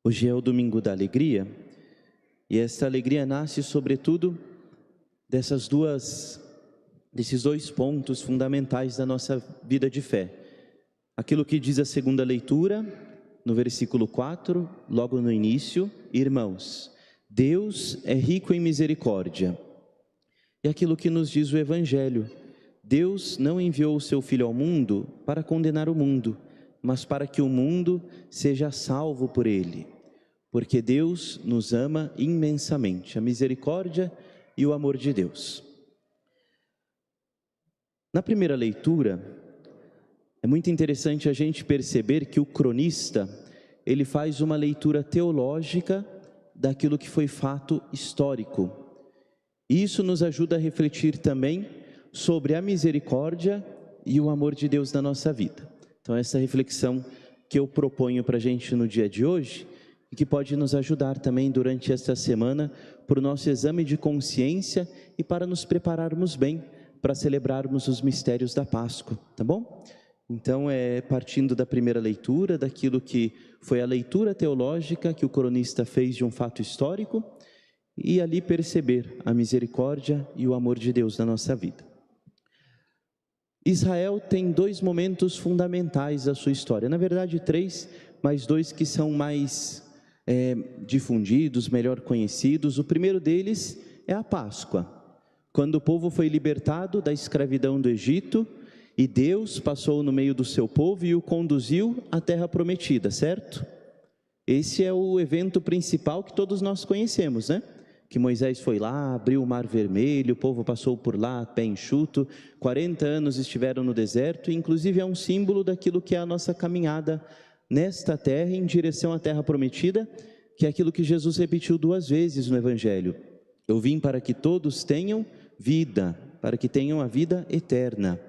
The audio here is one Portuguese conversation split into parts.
Hoje é o domingo da alegria, e essa alegria nasce sobretudo desses dois pontos fundamentais da nossa vida de fé. Aquilo que diz a segunda leitura, no versículo 4, logo no início: irmãos, Deus é rico em misericórdia. E aquilo que nos diz o Evangelho: Deus não enviou o seu Filho ao mundo para condenar o mundo, mas para que o mundo seja salvo por ele. Porque Deus nos ama imensamente, a misericórdia e o amor de Deus. Na primeira leitura, é muito interessante a gente perceber que o cronista, ele faz uma leitura teológica daquilo que foi fato histórico. E isso nos ajuda a refletir também sobre a misericórdia e o amor de Deus na nossa vida. Então essa reflexão que eu proponho para a gente no dia de hoje, e que pode nos ajudar também durante esta semana para o nosso exame de consciência e para nos prepararmos bem para celebrarmos os mistérios da Páscoa, tá bom? Então partindo da primeira leitura, daquilo que foi a leitura teológica que o cronista fez de um fato histórico, e ali perceber a misericórdia e o amor de Deus na nossa vida. Israel tem dois momentos fundamentais da sua história, na verdade três, mas dois que são mais difundidos, melhor conhecidos. O primeiro deles é a Páscoa, quando o povo foi libertado da escravidão do Egito, e Deus passou no meio do seu povo e o conduziu à terra prometida, certo? Esse é o evento principal que todos nós conhecemos, né? Que Moisés foi lá, abriu o mar vermelho, o povo passou por lá, pé enxuto, 40 anos estiveram no deserto, e inclusive é um símbolo daquilo que é a nossa caminhada nesta terra, em direção à terra prometida, que é aquilo que Jesus repetiu 2 vezes no Evangelho: eu vim para que todos tenham vida, para que tenham a vida eterna.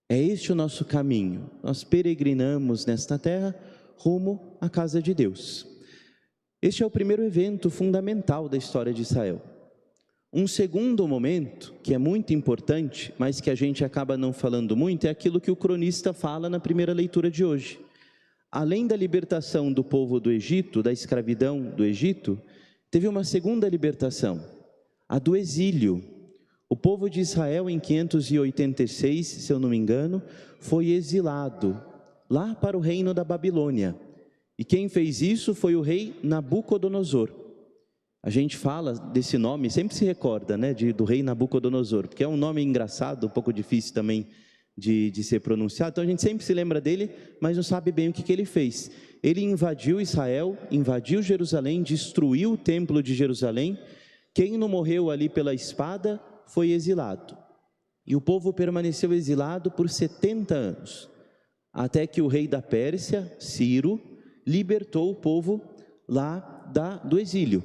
É este o nosso caminho, nós peregrinamos nesta terra rumo à casa de Deus. Este é o primeiro evento fundamental da história de Israel. Um segundo momento, que é muito importante, mas que a gente acaba não falando muito, é aquilo que o cronista fala na primeira leitura de hoje. Além da libertação do povo do Egito, da escravidão do Egito, teve uma segunda libertação, a do exílio. O povo de Israel, em 586, se eu não me engano, foi exilado lá para o reino da Babilônia. E quem fez isso foi o rei Nabucodonosor. A gente fala desse nome, sempre se recorda, né, do rei Nabucodonosor, porque é um nome engraçado, um pouco difícil também de ser pronunciado. Então a gente sempre se lembra dele, mas não sabe bem o que ele fez. Ele invadiu Israel, invadiu Jerusalém, destruiu o templo de Jerusalém. Quem não morreu ali pela espada foi exilado. E o povo permaneceu exilado por 70 anos, até que o rei da Pérsia, Ciro, libertou o povo lá do exílio.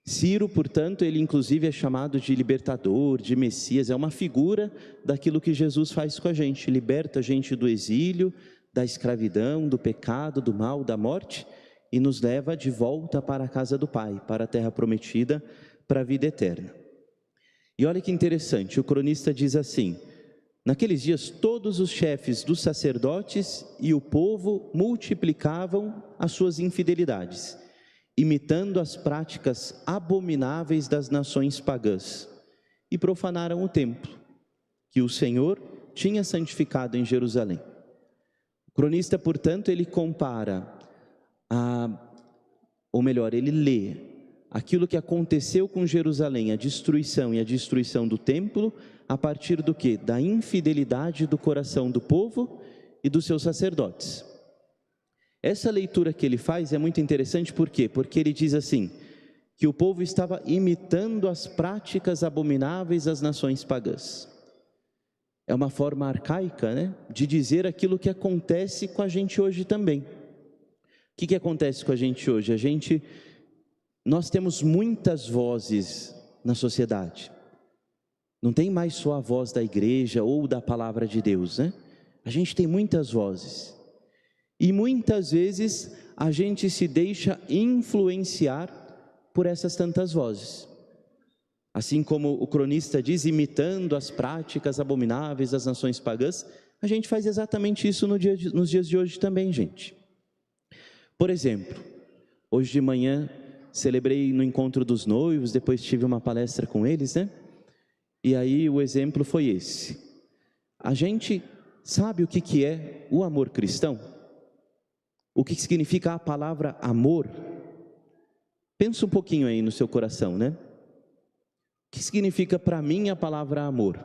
Ciro, portanto, ele inclusive é chamado de libertador, de Messias, é uma figura daquilo que Jesus faz com a gente, liberta a gente do exílio, da escravidão, do pecado, do mal, da morte, e nos leva de volta para a casa do Pai, para a terra prometida, para a vida eterna. E olha que interessante, o cronista diz assim: naqueles dias todos os chefes dos sacerdotes e o povo multiplicavam as suas infidelidades, imitando as práticas abomináveis das nações pagãs, e profanaram o templo que o Senhor tinha santificado em Jerusalém. O cronista, portanto, ele compara, ele lê aquilo que aconteceu com Jerusalém, a destruição e a destruição do templo, a partir do quê? Da infidelidade do coração do povo e dos seus sacerdotes. Essa leitura que ele faz é muito interessante, por quê? Porque ele diz assim, que o povo estava imitando as práticas abomináveis das nações pagãs. É uma forma arcaica, né, de dizer aquilo que acontece com a gente hoje também. O que acontece com a gente hoje? Nós temos muitas vozes na sociedade. Não tem mais só a voz da igreja ou da palavra de Deus, né? A gente tem muitas vozes. E muitas vezes a gente se deixa influenciar por essas tantas vozes. Assim como o cronista diz, imitando as práticas abomináveis das nações pagãs, a gente faz exatamente isso nos dias de hoje também, gente. Por exemplo, hoje de manhã celebrei no encontro dos noivos, depois tive uma palestra com eles, né? E aí o exemplo foi esse. A gente sabe o que é o amor cristão? O que significa a palavra amor? Pensa um pouquinho aí no seu coração, né? O que significa para mim a palavra amor?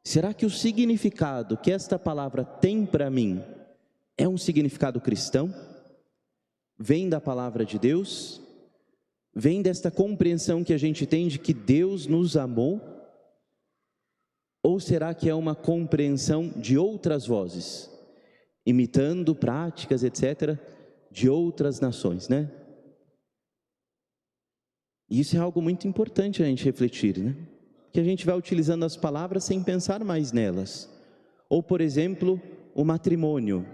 Será que o significado que esta palavra tem para mim é um significado cristão? Vem da palavra de Deus? Vem desta compreensão que a gente tem de que Deus nos amou? Ou será que é uma compreensão de outras vozes, imitando práticas, etc., de outras nações, né? E isso é algo muito importante a gente refletir, né? Que a gente vai utilizando as palavras sem pensar mais nelas. Ou, por exemplo, o matrimônio.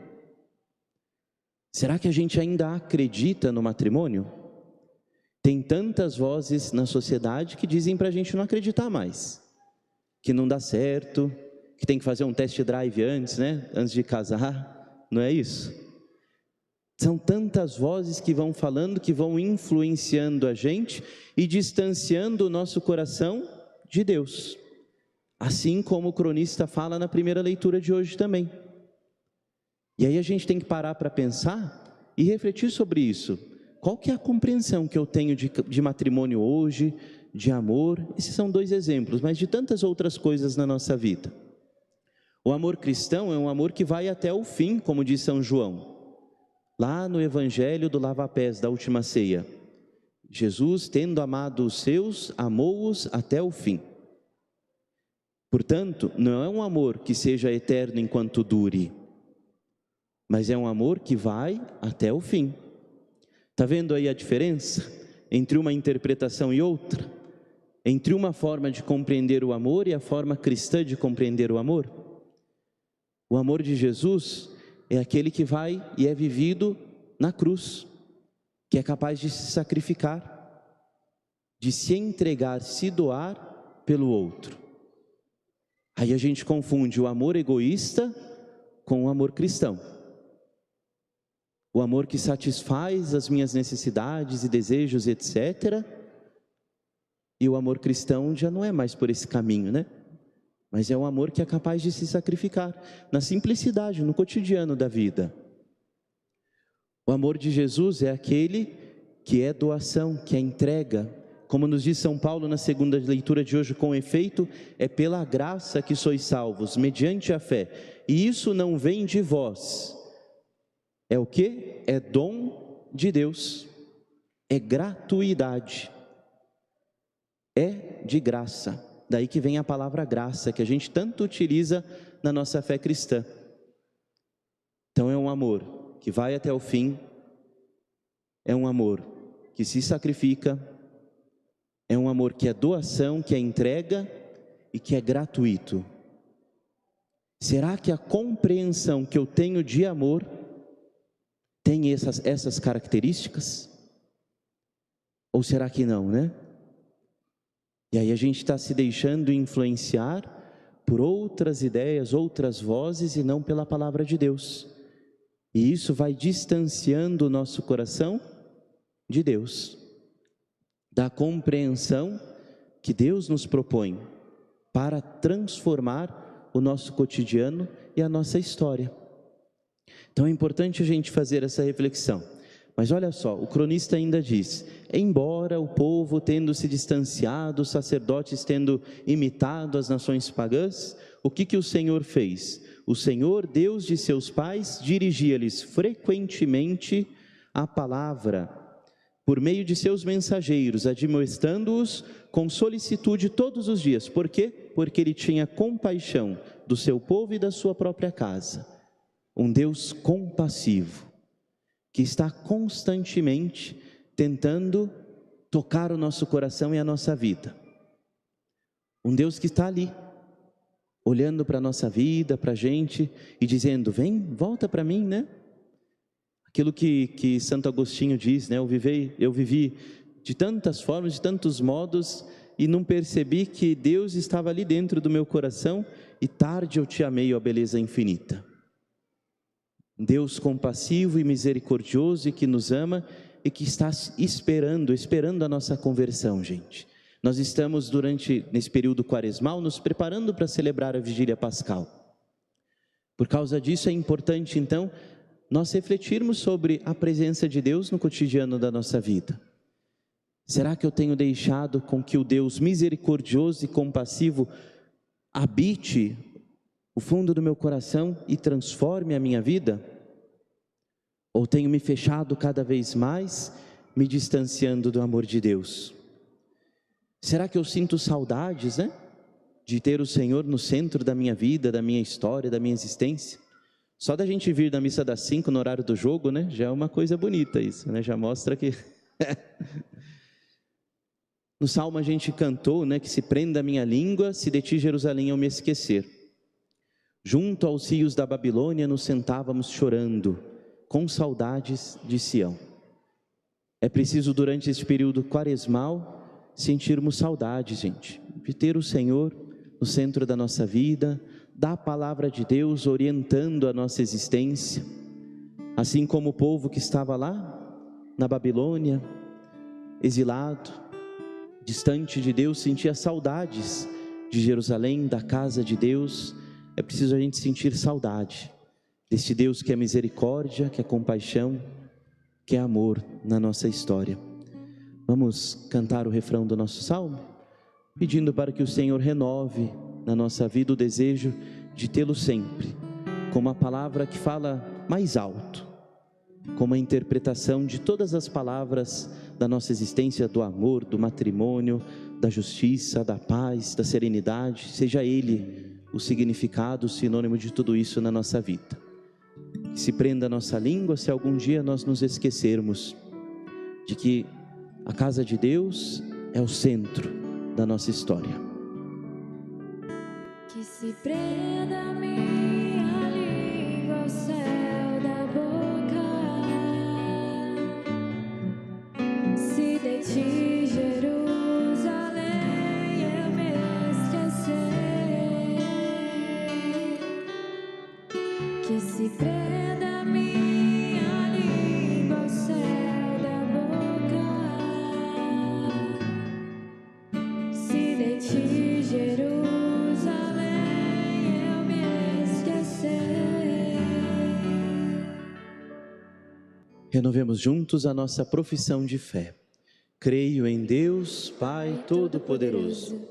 Será que a gente ainda acredita no matrimônio? Tem tantas vozes na sociedade que dizem para a gente não acreditar mais, que não dá certo, que tem que fazer um test drive antes, né? Antes de casar, não é isso? São tantas vozes que vão falando, que vão influenciando a gente e distanciando o nosso coração de Deus. Assim como o cronista fala na primeira leitura de hoje também. E aí a gente tem que parar para pensar e refletir sobre isso. Qual que é a compreensão que eu tenho de matrimônio hoje, de amor? Esses são 2 exemplos, mas de tantas outras coisas na nossa vida. O amor cristão é um amor que vai até o fim, como diz São João, lá no Evangelho do Lava-Pés, da última ceia. Jesus, tendo amado os seus, amou-os até o fim. Portanto, não é um amor que seja eterno enquanto dure, mas é um amor que vai até o fim. Está vendo aí a diferença entre uma interpretação e outra? Entre uma forma de compreender o amor e a forma cristã de compreender o amor? O amor de Jesus é aquele que vai e é vivido na cruz, que é capaz de se sacrificar, de se entregar, se doar pelo outro. Aí a gente confunde o amor egoísta com o amor cristão. O amor que satisfaz as minhas necessidades e desejos, etc. E o amor cristão já não é mais por esse caminho, né? Mas é um amor que é capaz de se sacrificar na simplicidade, no cotidiano da vida. O amor de Jesus é aquele que é doação, que é entrega. Como nos diz São Paulo na segunda leitura de hoje, com efeito, é pela graça que sois salvos, mediante a fé. E isso não vem de vós. É o quê? É dom de Deus, é gratuidade, é de graça. Daí que vem a palavra graça, que a gente tanto utiliza na nossa fé cristã. Então é um amor que vai até o fim, é um amor que se sacrifica, é um amor que é doação, que é entrega e que é gratuito. Será que a compreensão que eu tenho de amor tem essas características? Ou será que não, né? E aí a gente está se deixando influenciar por outras ideias, outras vozes e não pela palavra de Deus. E isso vai distanciando o nosso coração de Deus, da compreensão que Deus nos propõe para transformar o nosso cotidiano e a nossa história. Então é importante a gente fazer essa reflexão. Mas olha só, o cronista ainda diz: embora o povo tendo se distanciado, os sacerdotes tendo imitado as nações pagãs, o que o Senhor fez? O Senhor, Deus de seus pais, dirigia-lhes frequentemente a palavra, por meio de seus mensageiros, admoestando-os com solicitude todos os dias. Por quê? Porque Ele tinha compaixão do seu povo e da sua própria casa. Um Deus compassivo, que está constantemente tentando tocar o nosso coração e a nossa vida. Um Deus que está ali, olhando para a nossa vida, para a gente, e dizendo: vem, volta para mim, né? Aquilo que Santo Agostinho diz, né? Eu vivi de tantas formas, de tantos modos, e não percebi que Deus estava ali dentro do meu coração, e tarde eu te amei, ó beleza infinita. Deus compassivo e misericordioso e que nos ama e que está esperando a nossa conversão, gente. Nós estamos nesse período quaresmal, nos preparando para celebrar a vigília pascal. Por causa disso é importante, então, nós refletirmos sobre a presença de Deus no cotidiano da nossa vida. Será que eu tenho deixado com que o Deus misericordioso e compassivo habite o fundo do meu coração e transforme a minha vida? Ou tenho me fechado cada vez mais, me distanciando do amor de Deus? Será que eu sinto saudades, de ter o Senhor no centro da minha vida, da minha história, da minha existência? Só da gente vir da missa das 5 no horário do jogo, já é uma coisa bonita isso, já mostra que... No Salmo a gente cantou, que se prenda a minha língua, se de ti, Jerusalém, eu me esquecer. Junto aos rios da Babilônia nos sentávamos chorando, com saudades de Sião. É preciso, durante esse período quaresmal, sentirmos saudade, gente, de ter o Senhor no centro da nossa vida, da palavra de Deus orientando a nossa existência, assim como o povo que estava lá na Babilônia, exilado, distante de Deus, sentia saudades de Jerusalém, da casa de Deus. É preciso a gente sentir saudade desse Deus que é misericórdia, que é compaixão, que é amor na nossa história. Vamos cantar o refrão do nosso salmo, pedindo para que o Senhor renove na nossa vida o desejo de tê-lo sempre, como a palavra que fala mais alto, como a interpretação de todas as palavras da nossa existência, do amor, do matrimônio, da justiça, da paz, da serenidade. Seja Ele o significado, o sinônimo de tudo isso na nossa vida. Que se prenda a nossa língua se algum dia nós nos esquecermos de que a casa de Deus é o centro da nossa história. Que se prenda a minha língua ao céu da boca, se de ti, Jerusalém, eu me esquecer. Que se prenda a minha língua ao céu da boca, se de ti, Jerusalém, eu me esquecer. Renovemos juntos a nossa profissão de fé. Creio em Deus, Pai Todo-Poderoso,